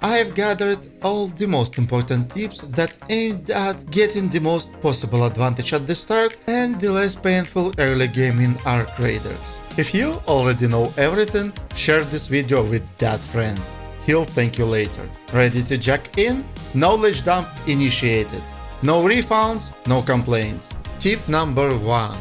I've gathered all the most important tips that aimed at getting the most possible advantage at the start and the less painful early game in Arc Raiders. If you already know everything, share this video with that friend. He'll thank you later. Ready to jack in? Knowledge dump initiated. No refunds, no complaints. Tip number 1.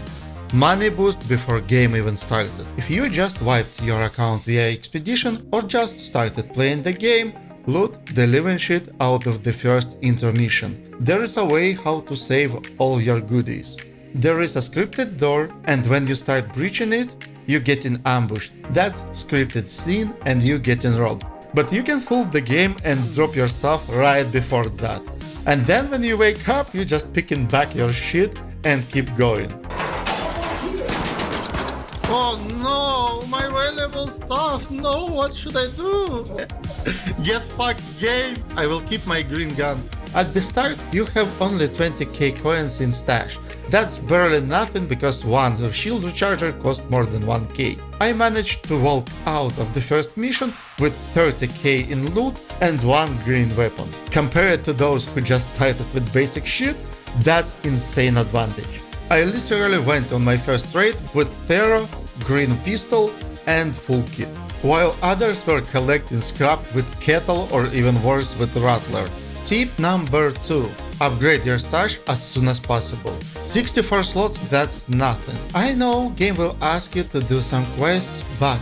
Money boost before game even started. If you just wiped your account via expedition or just started playing the game, loot the living shit out of the first intermission. There is a way how to save all your goodies. There is a scripted door, and when you start breaching it, you getting ambushed. That's scripted scene and you getting robbed. But you can fool the game and drop your stuff right before that. And then when you wake up, you just picking back your shit and keep going. Oh no, my valuable stuff, no, what should I do? Get fucked, game! I will keep my green gun. At the start, you have only 20k coins in stash. That's barely nothing because one shield recharger costs more than 1k. I managed to walk out of the first mission with 30k in loot and one green weapon. Compared to those who just started with basic shit, that's insane advantage. I literally went on my first raid with Thero, green pistol and full kit, while others were collecting scrap with kettle or even worse with rattler. Tip number 2. Upgrade your stash as soon as possible. 64 slots, that's nothing. I know game will ask you to do some quests, but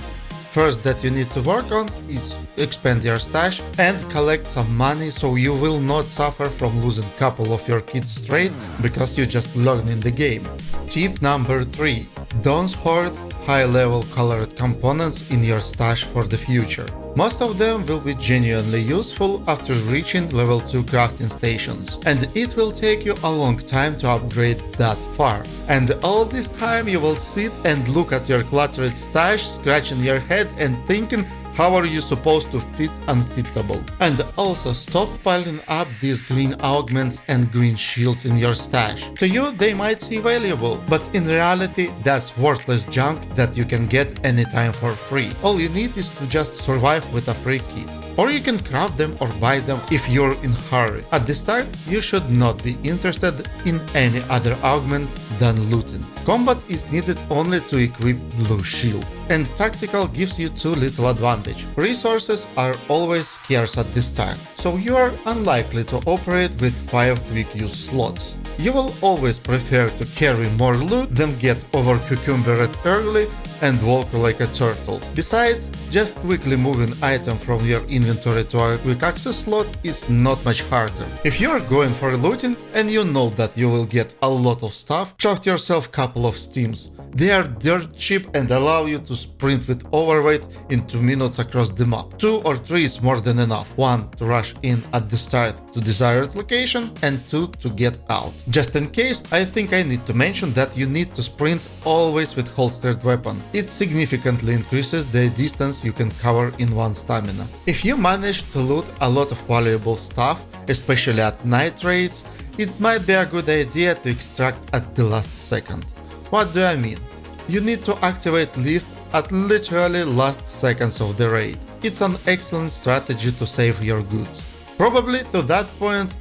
first that you need to work on is expand your stash and collect some money so you will not suffer from losing couple of your kits straight because you just learned in the game. Tip number 3. Don't hoard high-level colored components in your stash for the future. Most of them will be genuinely useful after reaching level 2 crafting stations, and it will take you a long time to upgrade that far. And all this time you will sit and look at your cluttered stash, scratching your head and thinking, how are you supposed to fit unfittable? And also stop piling up these green augments and green shields in your stash. To you they might seem valuable, but in reality that's worthless junk that you can get anytime for free. All you need is to just survive with a free kit. Or you can craft them or buy them if you're in a hurry. At the start, you should not be interested in any other augment than looting. Combat is needed only to equip blue shield, and tactical gives you too little advantage. Resources are always scarce at the start, so you are unlikely to operate with 5 quick use slots. You will always prefer to carry more loot than get overcucumbered early and walk like a turtle. Besides, just quickly moving item from your inventory to a quick access slot is not much harder. If you are going for looting and you know that you will get a lot of stuff, craft yourself couple of steams. They are dirt cheap and allow you to sprint with overweight in 2 minutes across the map. 2 or 3 is more than enough. 1 to rush in at the start to desired location and 2 to get out. Just in case, I think I need to mention that you need to sprint always with holstered weapon. It significantly increases the distance you can cover in one stamina. If you manage to loot a lot of valuable stuff, especially at night raids, it might be a good idea to extract at the last second. What do I mean? You need to activate lift at literally last seconds of the raid. It's an excellent strategy to save your goods. Probably to that point,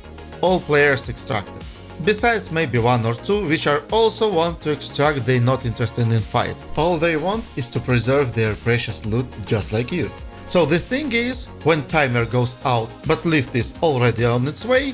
all players extracted. Besides maybe 1 or 2 which are also want to extract, they not interested in fight. All they want is to preserve their precious loot just like you. So the thing is, when timer goes out but lift is already on its way,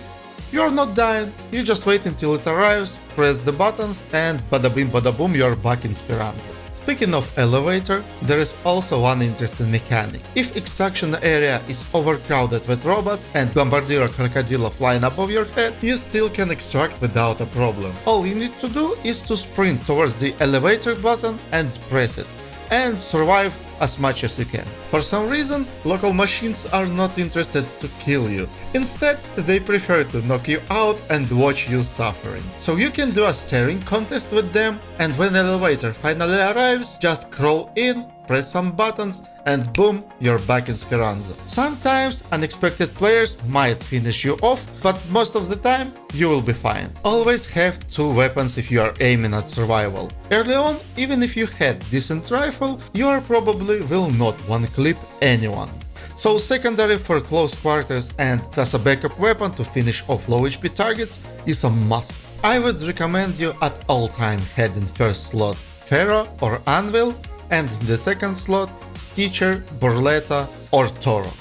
you're not dying, you just wait until it arrives, press the buttons and bada bim bada boom, you're back in Speranza. Speaking of elevator, there is also one interesting mechanic. If extraction area is overcrowded with robots and bombardier crocodile flying above your head, you still can extract without a problem. All you need to do is to sprint towards the elevator button and press it, and survive as much as you can. For some reason, local machines are not interested to kill you. Instead, they prefer to knock you out and watch you suffering. So you can do a staring contest with them, and when the elevator finally arrives, just crawl in, press some buttons, and boom, you're back in Speranza. Sometimes unexpected players might finish you off, but most of the time you will be fine. Always have 2 weapons if you are aiming at survival. Early on, even if you had decent rifle, you are probably will not one-clip anyone. So secondary for close quarters and as a backup weapon to finish off low HP targets is a must. I would recommend you at all time head in first slot Pharaoh or Anvil, and in the second slot Stitcher, Burletta or Toro.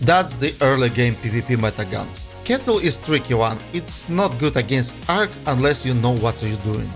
That's the early game PvP meta guns. Kettle is tricky one, it's not good against Arc unless you know what you're doing.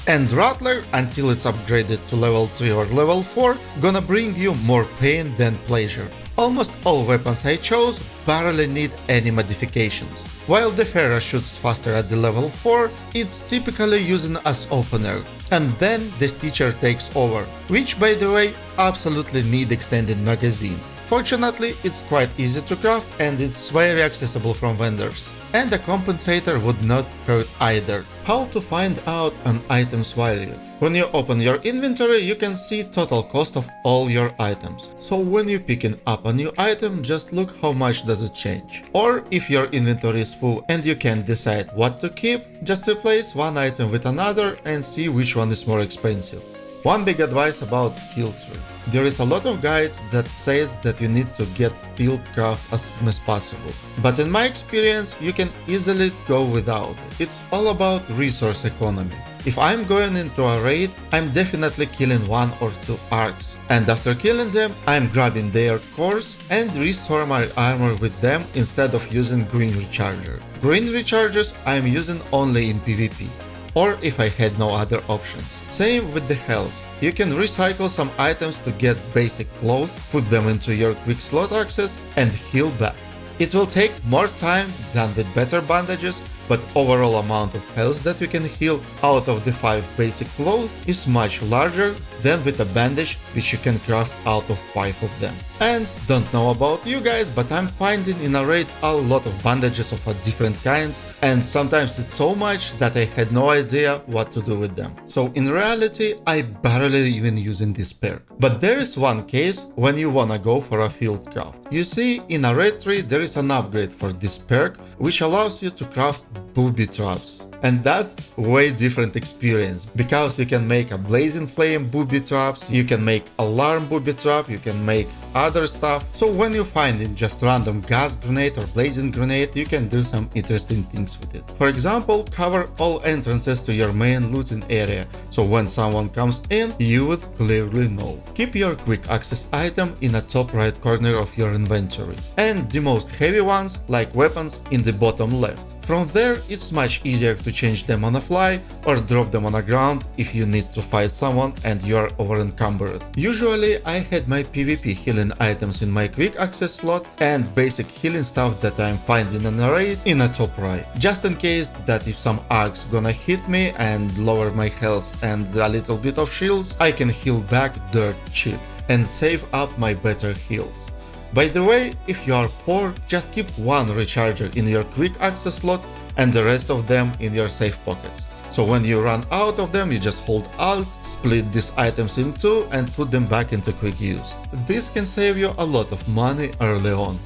And Rattler, until it's upgraded to level 3 or level 4, gonna bring you more pain than pleasure. Almost all weapons I chose barely need any modifications. While the Pharaoh shoots faster at the level 4, it's typically used as opener, and then the Stitcher takes over, which by the way absolutely need extended magazine. Fortunately, it's quite easy to craft and it's very accessible from vendors. And the compensator would not hurt either. How to find out an item's value? When you open your inventory, you can see total cost of all your items. So when you're picking up a new item, just look how much does it change. Or if your inventory is full and you can't decide what to keep, just replace one item with another and see which one is more expensive. One big advice about skill tree. There is a lot of guides that says that you need to get field craft as soon as possible. But in my experience, you can easily go without it. It's all about resource economy. If I'm going into a raid, I'm definitely killing 1 or 2 arcs. And after killing them, I'm grabbing their cores and restore my armor with them instead of using green recharger. Green recharges I'm using only in PvP. Or if I had no other options. Same with the health. You can recycle some items to get basic clothes, put them into your quick slot access and heal back. It will take more time than with better bandages, but overall amount of health that you can heal out of the 5 basic clothes is much larger than with a bandage which you can craft out of 5 of them. And don't know about you guys, but I'm finding in a raid a lot of bandages of different kinds, and sometimes it's so much that I had no idea what to do with them. So in reality, I barely even using this perk. But there is one case when you wanna go for a field craft. You see, in a raid tree there is an upgrade for this perk which allows you to craft booby traps. And that's way different experience, because you can make a blazing flame booby traps, you can make alarm booby trap, you can make other stuff. So when you find in just random gas grenade or blazing grenade, you can do some interesting things with it. For example, cover all entrances to your main looting area, so when someone comes in, you would clearly know. Keep your quick access item in the top right corner of your inventory, and the most heavy ones, like weapons, in the bottom left. From there, it's much easier to change them on the fly or drop them on the ground if you need to fight someone and you are over-encumbered. Usually, I had my PvP healing items in my quick access slot and basic healing stuff that I'm finding in a raid in the top right, just in case that if some arcs gonna hit me and lower my health and a little bit of shields, I can heal back dirt cheap and save up my better heals. By the way, if you are poor, just keep one recharger in your quick access slot and the rest of them in your safe pockets. So when you run out of them, you just hold Alt, split these items in two and put them back into quick use. This can save you a lot of money early on.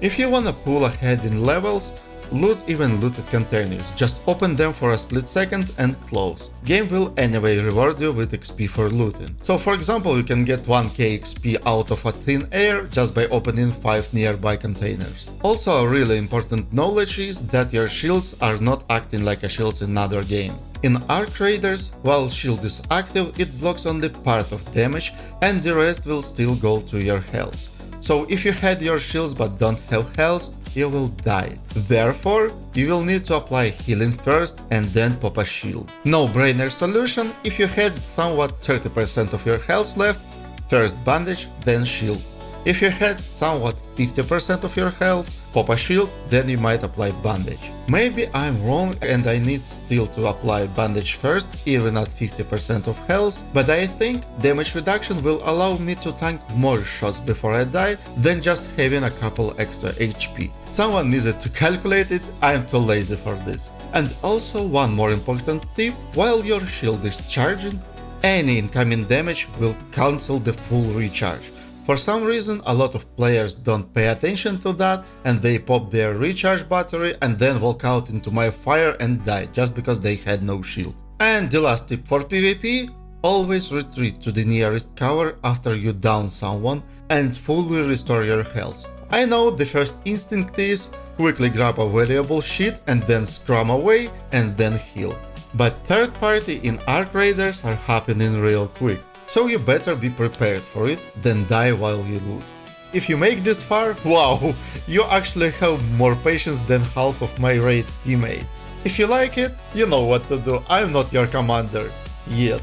If you wanna pull ahead in levels, loot even looted containers, just open them for a split second and close. Game will anyway reward you with XP for looting. So for example, you can get 1k XP out of a thin air just by opening 5 nearby containers. Also a really important knowledge is that your shields are not acting like a shields in another game. In Arc Raiders, while shield is active, it blocks only part of damage and the rest will still go to your health. So if you had your shields but don't have health, you will die. Therefore, you will need to apply healing first and then pop a shield. No-brainer solution: if you had somewhat 30% of your health left, first bandage, then shield. If you had somewhat 50% of your health, pop a shield, then you might apply bandage. Maybe I'm wrong and I need still to apply bandage first, even at 50% of health, but I think damage reduction will allow me to tank more shots before I die than just having a couple extra HP. Someone needed to calculate it, I'm too lazy for this. And also one more important tip: while your shield is charging, any incoming damage will cancel the full recharge. For some reason, a lot of players don't pay attention to that and they pop their recharge battery and then walk out into my fire and die just because they had no shield. And the last tip for PvP: always retreat to the nearest cover after you down someone and fully restore your health. I know the first instinct is quickly grab a valuable shit and then scrum away and then heal. But third party in Arc Raiders are happening real quick, so you better be prepared for it than die while you loot. If you make this far, wow, you actually have more patience than half of my raid teammates. If you like it, you know what to do, I'm not your commander. Yet.